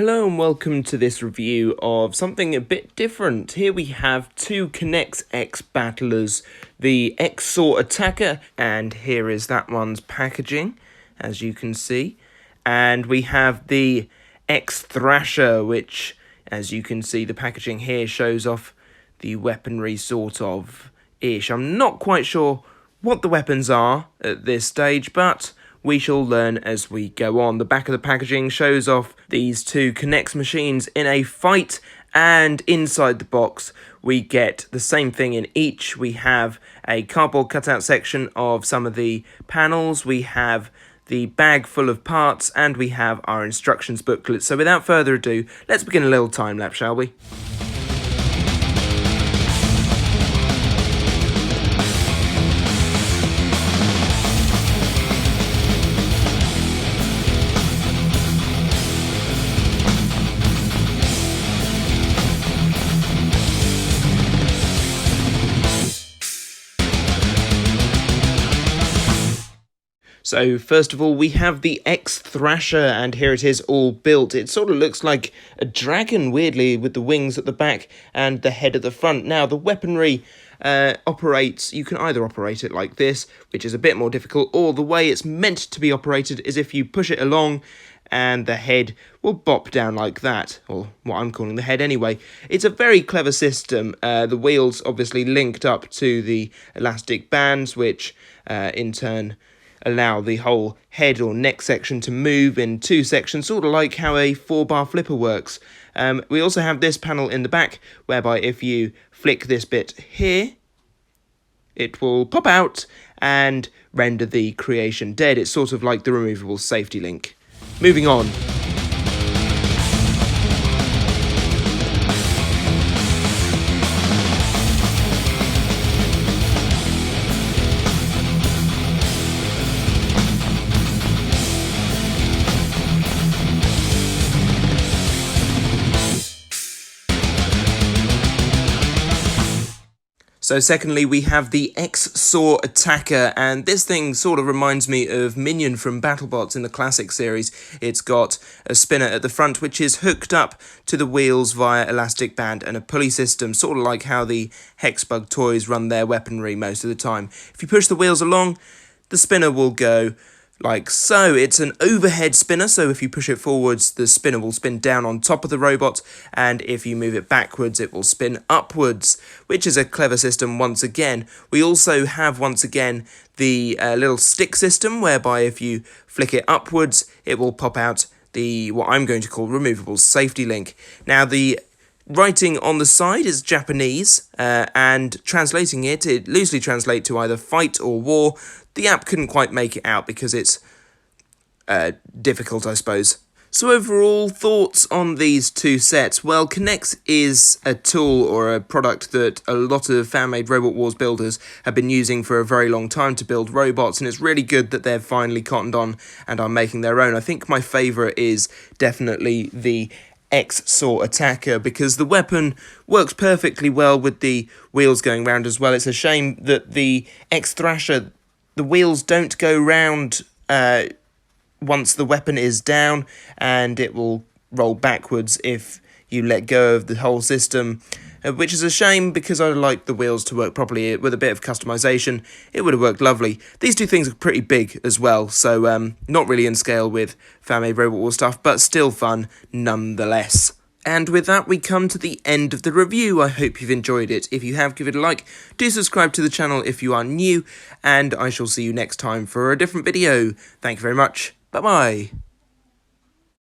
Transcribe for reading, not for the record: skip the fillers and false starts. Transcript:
Hello and welcome to this review of something a bit different. Here we have two Knex X battlers, the X-Saw Attacker, and here is that one's packaging, as you can see. And we have the X-Thrasher, which, as you can see, the packaging here shows off the weaponry sort of-ish. I'm not quite sure what the weapons are at this stage, but we shall learn as we go on. The back of the packaging shows off these two Knex machines in a fight, and inside the box we get the same thing in each. We have a cardboard cutout section of some of the panels, we have the bag full of parts, and we have our instructions booklet. So without further ado, let's begin a little time lapse, shall we? So first of all, we have the X-Thrasher, and here it is all built. It sort of looks like a dragon, weirdly, with the wings at the back and the head at the front. Now, the weaponry operates, you can either operate it like this, which is a bit more difficult, or the way it's meant to be operated is if you push it along and the head will bop down like that, or what I'm calling the head anyway. It's a very clever system. The wheels obviously linked up to the elastic bands, which in turn allow the whole head or neck section to move in two sections, sort of like how a 4-bar flipper works. We also have this panel in the back, whereby if you flick this bit here, it will pop out and render the creation dead. It's sort of like the removable safety link. Moving on. So secondly, we have the X-Saw Attacker, and this thing sort of reminds me of Minion from BattleBots in the classic series. It's got a spinner at the front, which is hooked up to the wheels via elastic band and a pulley system, sort of like how the Hexbug toys run their weaponry most of the time. If you push the wheels along, the spinner will go like so. It's an overhead spinner, so if you push it forwards, the spinner will spin down on top of the robot, and if you move it backwards, it will spin upwards, which is a clever system once again. We also have, once again, the little stick system, whereby if you flick it upwards, it will pop out the, what I'm going to call, removable safety link. Now, the writing on the side is Japanese, and translating it loosely translates to either fight or war. The app couldn't quite make it out because it's difficult, I suppose. So overall, thoughts on these two sets? Well, Knex is a tool or a product that a lot of fan-made Robot Wars builders have been using for a very long time to build robots, and it's really good that they've finally cottoned on and are making their own. I think my favourite is definitely the X-Saw Attacker, because the weapon works perfectly well with the wheels going round as well. It's a shame that the X-Thrasher, the wheels don't go round once the weapon is down, and it will roll backwards if you let go of the whole system, which is a shame because I like the wheels to work properly. With a bit of customization, it would have worked lovely. These two things are pretty big as well, so not really in scale with fan-made Robot Wars stuff, but still fun nonetheless. And with that, we come to the end of the review. I hope you've enjoyed it. If you have, give it a like. Do subscribe to the channel if you are new, and I shall see you next time for a different video. Thank you very much. Bye-bye.